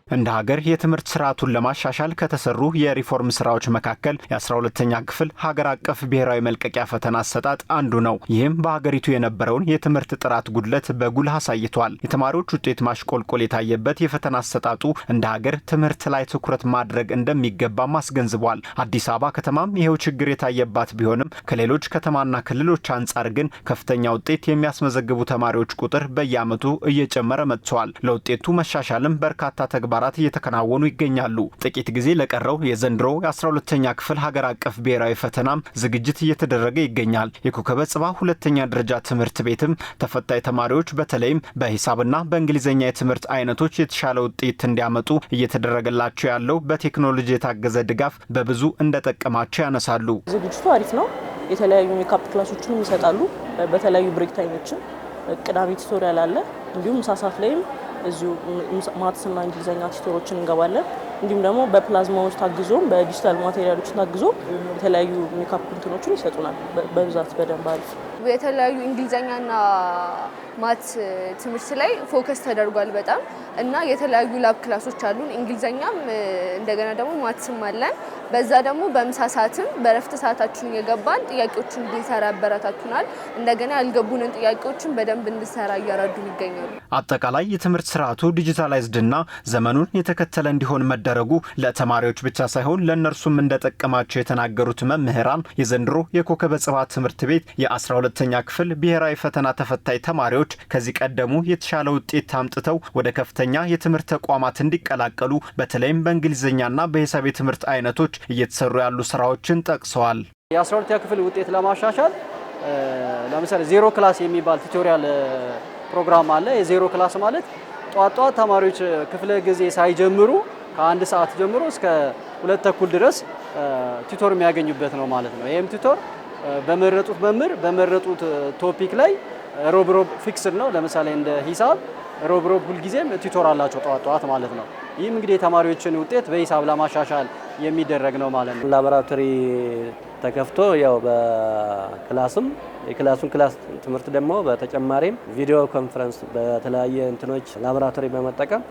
እንደ ሀገር የትምህርት ስርዓቱን ለማሻሻል ከተሰሩ የሪፎርም ስራዎች መካከል የ12ኛ ክፍል ሀገር አቀፍ ብሔራዊ መልቀቂያ ፈተና አሰጣጥ አንዱ ነው። ይህም በሀገሪቱ የነበረውን የትምህርት ጥራት ጉድለት በጉልህ አሳይቷል። የተማሪዎች ውጤት ማሽቆልቆል የታየበት የፈተና አሰጣጡ እንደ ሀገር ትምህርት ላይ ትኩረት ማድረግ እንደሚገባም አስገንዝቧል። አዲስ አበባ ከተማም ይሄው ችግር የታየባት ቢሆንም ከሌሎች ከተማና ክልሎች አንጻር ግን ከፍተኛ ውጤት የሚያስመዘግቡ ተማሪዎች ቁጥር በየዓመቱ እየጨመረ መጥቷል። ለውጤቱ መሻሻልም በርካታ ተግባራት እየተከናወኑ ይገኛሉ። ጥቂት ጊዜ ለቀረው የዘንድሮ የ12ኛ ክፍል ሀገር አቀፍ ብሔራዊ ፈተናም ዝግጅት እየተደረገ ይገኛል። የኮከበ ጽባህ ሁለተኛ ደረጃ ትምህርት ቤትም ተፈታኝ ተማሪዎች በተለይም በሂሳብና በእንግሊዝኛ የትምህርት አይነቶች የተሻለ ውጤት እንዲያመጡ እየተደረገላቸው ያለው በቴክኖሎጂ የታገዘ ድጋፍ በብዙ እንደጠቀማቸው ያነሳሉ። ዝግጅቱ አሪፍ ነው። የተለያዩ ሜካፕ ክላሶችንም ይሰጣሉ። በተለያዩ ብሬክ ታይሞችን ቅዳሜ ቱቶሪያል አለ። እንዲሁም ምሳ ሰዓት ላይም እዚሁ ማትስና እንግሊዝኛ ቲቶሮችን እንገባለን። እንዲሁም ደግሞ በፕላዝማዎች ታግዞ በዲጂታል ማቴሪያሎች ታግዞ የተለያዩ ሜካፕ እንትኖችን ይሰጡናል። በብዛት በደንብ አሪፍ የተለያዩ እንግሊዝኛና ማት ትምህርት ላይ ፎከስ ተደርጓል በጣም እና የተለያዩ ላብ ክላሶች አሉን። እንግሊዝኛም እንደገና ደግሞ ማትስም አለን። በዛ ደግሞ በምሳ ሰዓትም በረፍት ሰዓታችን የገባን ጥያቄዎችን እንድንሰራ ያበረታቱናል። እንደገና ያልገቡንን ጥያቄዎችን በደንብ እንድንሰራ እያረዱን ይገኛሉ። አጠቃላይ የትምህርት ስርዓቱ ዲጂታላይዝድና ዘመኑን የተከተለ እንዲሆን መደረጉ ለተማሪዎች ብቻ ሳይሆን ለእነርሱም እንደጠቀማቸው የተናገሩት መምህራን የዘንድሮ የኮከበ ጽባህ ትምህርት ቤት የ12ኛ ክፍል ብሔራዊ ፈተና ተፈታኝ ተማሪዎች ከዚህ ቀደሙ የተሻለ ውጤት አምጥተው ወደ ከፍተኛ የትምህርት ተቋማት እንዲቀላቀሉ በተለይም በእንግሊዝኛና በሂሳብ የትምህርት አይነቶች እየተሰሩ ያሉ ስራዎችን ጠቅሰዋል። የ12ኛ ክፍል ውጤት ለማሻሻል ለምሳሌ ዜሮ ክላስ የሚባል ቱቶሪያል ፕሮግራም አለ። የዜሮ ክላስ ማለት ጧት ተማሪዎች ክፍለ ጊዜ ሳይጀምሩ ከአንድ ሰዓት ጀምሮ እስከ 2:30 ድረስ ቱቶር የሚያገኙበት ነው ማለት ነው። ይሄም ቱቶር በመረጡት መምህር በመረጡት ቶፒክ ላይ ሮብ ፊክስድ ነው። ለምሳሌ እንደ ሂሳብ ሮብ ሁልጊዜም ቱቶር አላቸው ጧት ማለት ነው። ይህም እንግዲህ የተማሪዎችን ውጤት በሂሳብ ለማሻሻል የሚደረግ ነው ማለት ነው። ላቦራቶሪ ተከፍቶ ያው በክላስም የክላሱን ክላስ ትምህርት ደግሞ በተጨማሪም ቪዲዮ ኮንፈረንስ በተለያየ እንትኖች ላቦራቶሪ በመጠቀም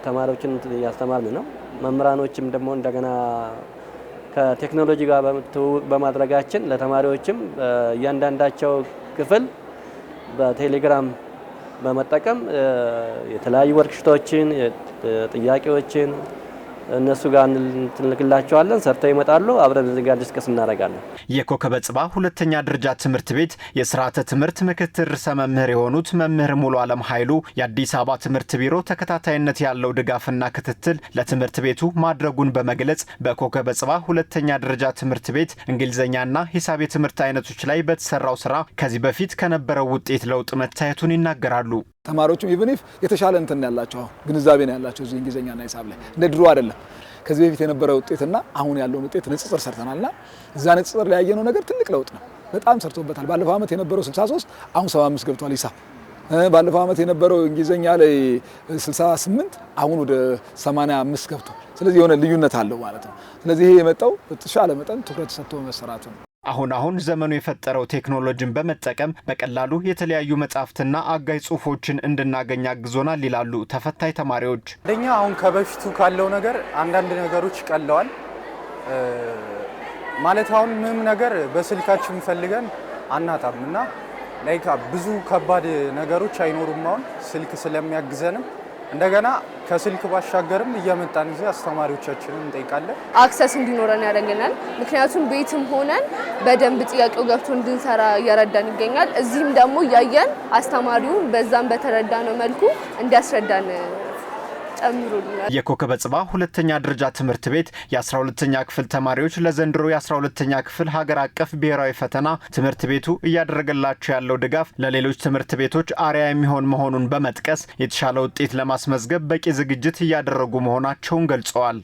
ተማሪዎችን እያስተማርን ነው። መምህራኖችም ደግሞ እንደገና ከቴክኖሎጂ ጋር በማድረጋችን ለተማሪዎችም እያንዳንዳቸው ክፍል በቴሌግራም በመጠቀም የተለያዩ ወርክሾቶችን ጥያቄዎችን እነሱ ጋር እንልክላቸዋለን። ሰርተው ይመጣሉ። አብረን እዚህ ጋር ዲስከስ እናደርጋለን። የኮከበ ጽባህ ሁለተኛ ደረጃ ትምህርት ቤት የስርዓተ ትምህርት ምክትል ርዕሰ መምህር የሆኑት መምህር ሙሉ ዓለም ኃይሉ የአዲስ አበባ ትምህርት ቢሮ ተከታታይነት ያለው ድጋፍና ክትትል ለትምህርት ቤቱ ማድረጉን በመግለጽ በኮከበ ጽባህ ሁለተኛ ደረጃ ትምህርት ቤት እንግሊዝኛና ሂሳብ የትምህርት አይነቶች ላይ በተሰራው ስራ ከዚህ በፊት ከነበረው ውጤት ለውጥ መታየቱን ይናገራሉ። ተማሪዎቹም ኢቭኒፍ የተሻለ እንትን ያላቸው ግንዛቤ ነው ያላቸው እዚህ እንግሊዝኛና ሂሳብ ላይ እንደ ድሮ አይደለም። ከዚህ በፊት የነበረው ውጤትና አሁን ያለውን ውጤት ንጽጽር ሰርተናልና እዛ ንጽጽር ላይ ያየነው ነገር ትልቅ ለውጥ ነው። በጣም ሰርቶበታል። ባለፈው ዓመት የነበረው 63 አሁን 75 ገብቷል ሂሳብ። ባለፈው ዓመት የነበረው እንግሊዝኛ ላይ 68 አሁን ወደ 85 ገብቷል። ስለዚህ የሆነ ልዩነት አለው ማለት ነው። ስለዚህ ይሄ የመጣው በተሻለ መጠን ትኩረት ሰጥቶ መሰራቱ ነው። አሁን ዘመኑ የፈጠረው ቴክኖሎጂን በመጠቀም በቀላሉ የተለያዩ መጻሕፍትና አጋዥ ጽሁፎችን እንድናገኝ አግዞናል ይላሉ ተፈታኝ ተማሪዎች። እንደኛ አሁን ከበፊቱ ካለው ነገር አንዳንድ ነገሮች ቀለዋል ማለት አሁን ምንም ነገር በስልካችን ፈልገን አናጣምና ላይክ ብዙ ከባድ ነገሮች አይኖሩም። አሁን ስልክ ስለሚያግዘንም እንደገና ከስልክ ባሻገርም እየመጣን እዚህ አስተማሪዎቻችንን እንጠይቃለን። አክሰስ እንዲኖረን ያደርገናል። ምክንያቱም ቤትም ሆነን በደንብ ጥያቄው ገብቶ እንድንሰራ እያረዳን ይገኛል። እዚህም ደግሞ ያየን አስተማሪው በዛም በተረዳነው መልኩ እንዲያስረዳን ጨምሮልናል። የኮከበ ጽባህ ሁለተኛ ደረጃ ትምህርት ቤት የ12ኛ ክፍል ተማሪዎች ለዘንድሮ የ12ኛ ክፍል ሀገር አቀፍ ብሔራዊ ፈተና ትምህርት ቤቱ እያደረገላቸው ያለው ድጋፍ ለሌሎች ትምህርት ቤቶች አርአያ የሚሆን መሆኑን በመጥቀስ የተሻለ ውጤት ለማስመዝገብ በቂ ዝግጅት እያደረጉ መሆናቸውን ገልጸዋል።